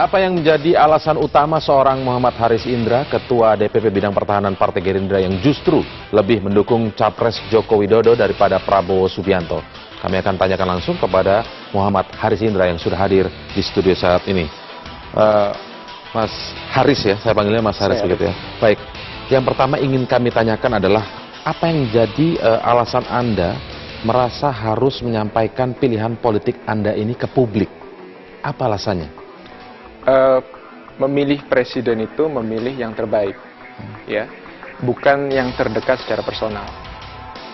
Apa yang menjadi alasan utama seorang Muhammad Haris Indra, Ketua DPP Bidang Pertahanan Partai Gerindra yang justru lebih mendukung Capres Joko Widodo daripada Prabowo Subianto? Kami akan tanyakan langsung kepada Muhammad Haris Indra yang sudah hadir di studio saat ini. Mas Haris ya, saya panggilnya Mas Haris begitu ya. Baik, yang pertama ingin kami tanyakan adalah apa yang jadi alasan Anda merasa harus menyampaikan pilihan politik Anda ini ke publik? Apa alasannya? Memilih presiden itu memilih yang terbaik, ya, bukan yang terdekat secara personal.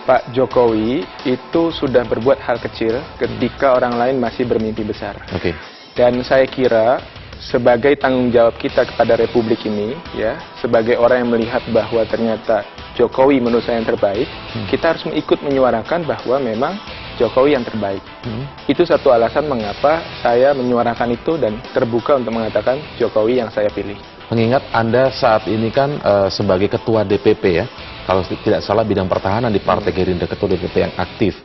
Pak Jokowi itu sudah berbuat hal kecil ketika orang lain masih bermimpi besar. Dan saya kira sebagai tanggung jawab kita kepada Republik ini, ya, sebagai orang yang melihat bahwa ternyata Jokowi menurut saya yang terbaik, kita harus ikut menyuarakan bahwa memang Jokowi yang terbaik. Itu satu alasan mengapa saya menyuarakan itu dan terbuka untuk mengatakan Jokowi yang saya pilih. Mengingat Anda saat ini kan sebagai Ketua DPP ya, kalau tidak salah bidang pertahanan di Partai Gerindra, Ketua DPP yang aktif.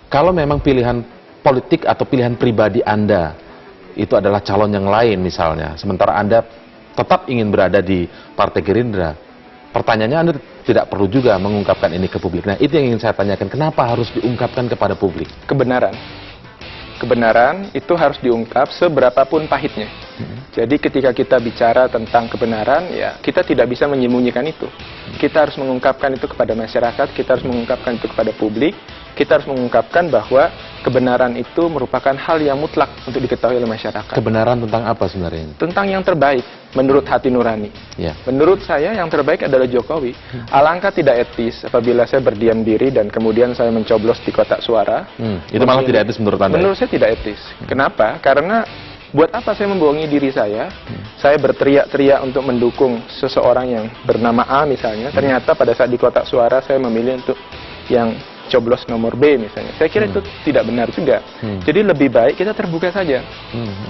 Kalau memang pilihan politik atau pilihan pribadi Anda itu adalah calon yang lain misalnya, sementara Anda tetap ingin berada di Partai Gerindra, pertanyaannya Anda tidak perlu juga mengungkapkan ini ke publik. Nah, itu yang ingin saya tanyakan. Kenapa harus diungkapkan kepada publik? Kebenaran. Kebenaran itu harus diungkap seberapapun pahitnya. Jadi ketika kita bicara tentang kebenaran, ya kita tidak bisa menyembunyikan itu. Kita harus mengungkapkan itu kepada masyarakat, kita harus mengungkapkan itu kepada publik, kita harus mengungkapkan bahwa kebenaran itu merupakan hal yang mutlak untuk diketahui oleh masyarakat. Kebenaran tentang apa sebenarnya? Tentang yang terbaik menurut hati nurani. Menurut saya yang terbaik adalah Jokowi. Alangkah tidak etis apabila saya berdiam diri dan kemudian saya mencoblos di kotak suara. Itu malah tidak etis menurut Anda? Menurut saya tidak etis. Kenapa? Karena buat apa saya membohongi diri saya? Saya berteriak-teriak untuk mendukung seseorang yang bernama A misalnya. Ternyata pada saat di kotak suara saya memilih untuk yang coblos nomor B misalnya. Saya kira itu tidak benar juga. Jadi lebih baik kita terbuka saja.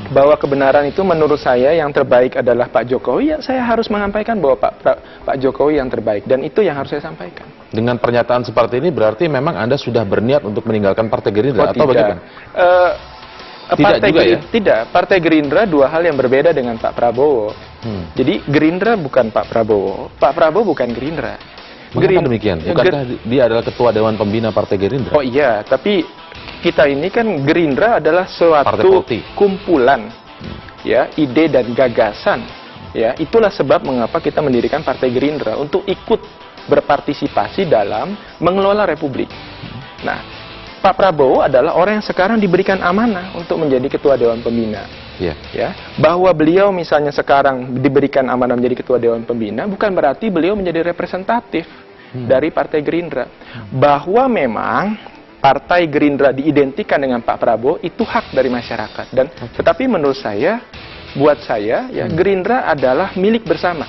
Bahwa kebenaran itu menurut saya yang terbaik adalah Pak Jokowi, ya saya harus menyampaikan bahwa Pak Jokowi yang terbaik. Dan itu yang harus saya sampaikan. Dengan pernyataan seperti ini berarti memang Anda sudah berniat untuk meninggalkan Partai Gerindra atau bagaimana? Tidak, Partai Gerindra dua hal yang berbeda dengan Pak Prabowo. Jadi Gerindra bukan Pak Prabowo, Pak Prabowo bukan Gerindra. Mengapa demikian? Bukankah dia adalah Ketua Dewan Pembina Partai Gerindra? Oh iya, tapi kita ini kan Gerindra adalah suatu kumpulan, ya, ide dan gagasan. Ya, itulah sebab mengapa kita mendirikan Partai Gerindra untuk ikut berpartisipasi dalam mengelola Republik. Nah, Pak Prabowo adalah orang yang sekarang diberikan amanah untuk menjadi Ketua Dewan Pembina. Ya, bahwa beliau misalnya sekarang diberikan amanah menjadi Ketua Dewan Pembina bukan berarti beliau menjadi representatif dari Partai Gerindra. Bahwa memang Partai Gerindra diidentikan dengan Pak Prabowo itu hak dari masyarakat. Dan tetapi menurut saya, buat saya, ya Gerindra adalah milik bersama.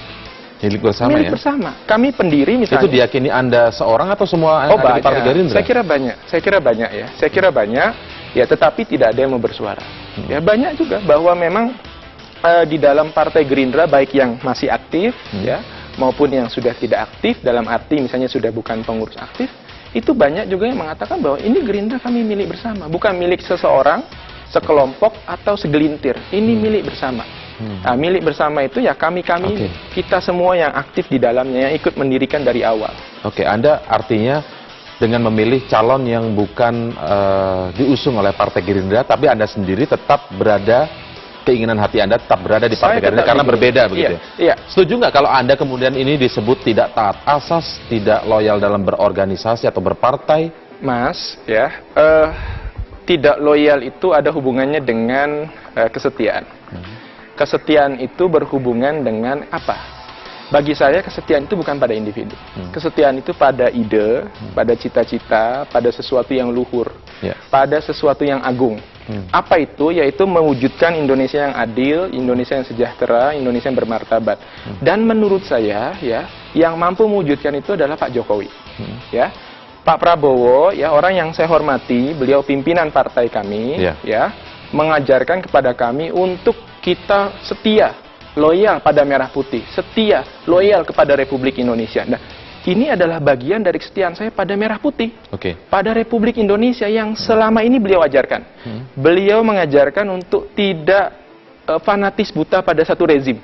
Milik bersama, milik bersama. Kami pendiri misalnya. Itu diyakini Anda seorang atau semua yang ada di Partai Gerindra? Saya kira banyak. Saya kira banyak ya. Saya kira banyak. Ya, tetapi tidak ada yang mau bersuara. Ya, banyak juga bahwa memang di dalam Partai Gerindra baik yang masih aktif, ya, maupun yang sudah tidak aktif dalam arti misalnya sudah bukan pengurus aktif, itu banyak juga yang mengatakan bahwa ini Gerindra kami milik bersama, bukan milik seseorang, sekelompok atau segelintir. Ini milik bersama. Nah, milik bersama itu ya kami-kami, kita semua yang aktif di dalamnya, yang ikut mendirikan dari awal. Anda artinya dengan memilih calon yang bukan diusung oleh Partai Gerindra, tapi Anda sendiri tetap berada, keinginan hati Anda tetap berada di Partai Gerindra karena berbeda begitu ya? Setuju nggak kalau Anda kemudian ini disebut tidak taat asas, tidak loyal dalam berorganisasi atau berpartai? Mas, ya, tidak loyal itu ada hubungannya dengan kesetiaan. Kesetiaan itu berhubungan dengan apa? Bagi saya kesetiaan itu bukan pada individu. Kesetiaan itu pada ide, pada cita-cita, pada sesuatu yang luhur, pada sesuatu yang agung. Apa itu? Yaitu mewujudkan Indonesia yang adil, Indonesia yang sejahtera, Indonesia yang bermartabat. Dan menurut saya, ya, yang mampu mewujudkan itu adalah Pak Jokowi. Ya, Pak Prabowo, ya, orang yang saya hormati, beliau pimpinan partai kami, ya, mengajarkan kepada kami untuk kita setia, loyal pada merah putih, setia, loyal kepada Republik Indonesia. Nah, ini adalah bagian dari kesetiaan saya pada merah putih, pada Republik Indonesia yang selama ini beliau ajarkan. Beliau mengajarkan untuk tidak fanatis buta pada satu rezim.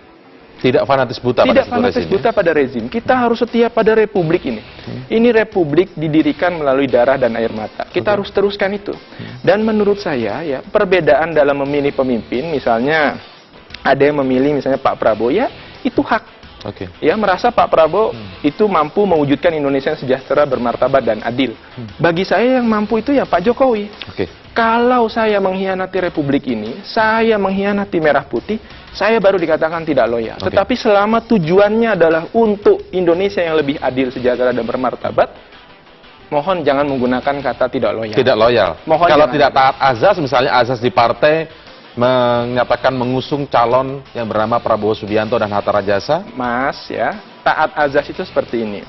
Tidak fanatis buta pada Tidak satu fanatis rezim, buta pada rezim. Kita harus setia pada republik ini. Ini republik didirikan melalui darah dan air mata. Kita harus teruskan itu. Dan menurut saya ya, perbedaan dalam memilih pemimpin, misalnya ada yang memilih misalnya Pak Prabowo, ya itu hak. Oke. Ya, merasa Pak Prabowo itu mampu mewujudkan Indonesia yang sejahtera, bermartabat dan adil. Bagi saya yang mampu itu ya Pak Jokowi. Oke. Kalau saya mengkhianati republik ini, saya mengkhianati merah putih, saya baru dikatakan tidak loyal. Oke. Tetapi selama tujuannya adalah untuk Indonesia yang lebih adil, sejahtera dan bermartabat, mohon jangan menggunakan kata tidak loyal. Tidak loyal. Mohon Kalau jangan. tidak taat azas, misalnya azas di partai menyatakan mengusung calon yang bernama Prabowo Subianto dan Hatta Rajasa. Mas, ya, taat azas itu seperti ini.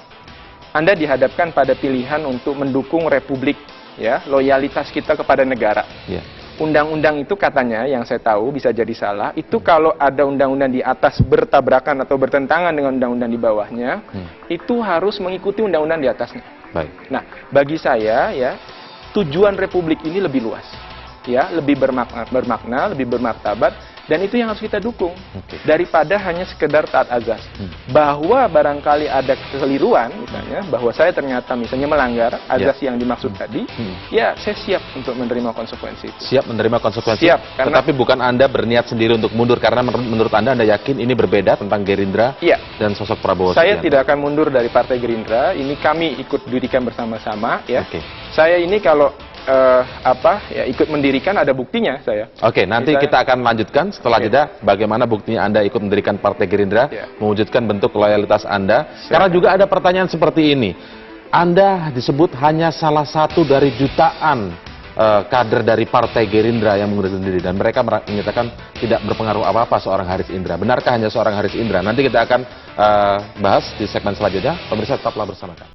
Anda dihadapkan pada pilihan untuk mendukung republik, ya, loyalitas kita kepada negara. Ya. Undang-undang itu katanya, yang saya tahu bisa jadi salah, itu kalau ada undang-undang di atas bertabrakan atau bertentangan dengan undang-undang di bawahnya, itu harus mengikuti undang-undang di atasnya. Baik. Nah, bagi saya, ya, tujuan republik ini lebih luas. Ya, lebih bermakna, lebih bermartabat, dan itu yang harus kita dukung. Oke. Daripada hanya sekedar taat azas. Bahwa barangkali ada kekeliruan, misalnya, bahwa saya ternyata misalnya melanggar azas yang dimaksud tadi, ya saya siap untuk menerima konsekuensi itu. Siap menerima konsekuensi. Siap, karena- Tetapi bukan Anda berniat sendiri untuk mundur, karena menurut Anda yakin ini berbeda tentang Gerindra Iya. dan sosok Prabowo Saya Subianto. tidak akan mundur dari Partai Gerindra. Ini kami ikut dirikan bersama-sama, ya. Oke. Saya ini kalau ikut mendirikan ada buktinya saya. Oke, nanti Misalnya- kita akan lanjutkan setelah Oke. jeda bagaimana buktinya Anda ikut mendirikan Partai Gerindra, Ya. mewujudkan bentuk loyalitas Anda. Karena juga ada pertanyaan seperti ini. Anda disebut hanya salah satu dari jutaan kader dari Partai Gerindra yang mengundurkan diri, dan mereka menyatakan tidak berpengaruh apa-apa seorang Haris Indra. Benarkah hanya seorang Haris Indra? Nanti kita akan bahas di segmen selanjutnya. Pemirsa, tetaplah bersama kami.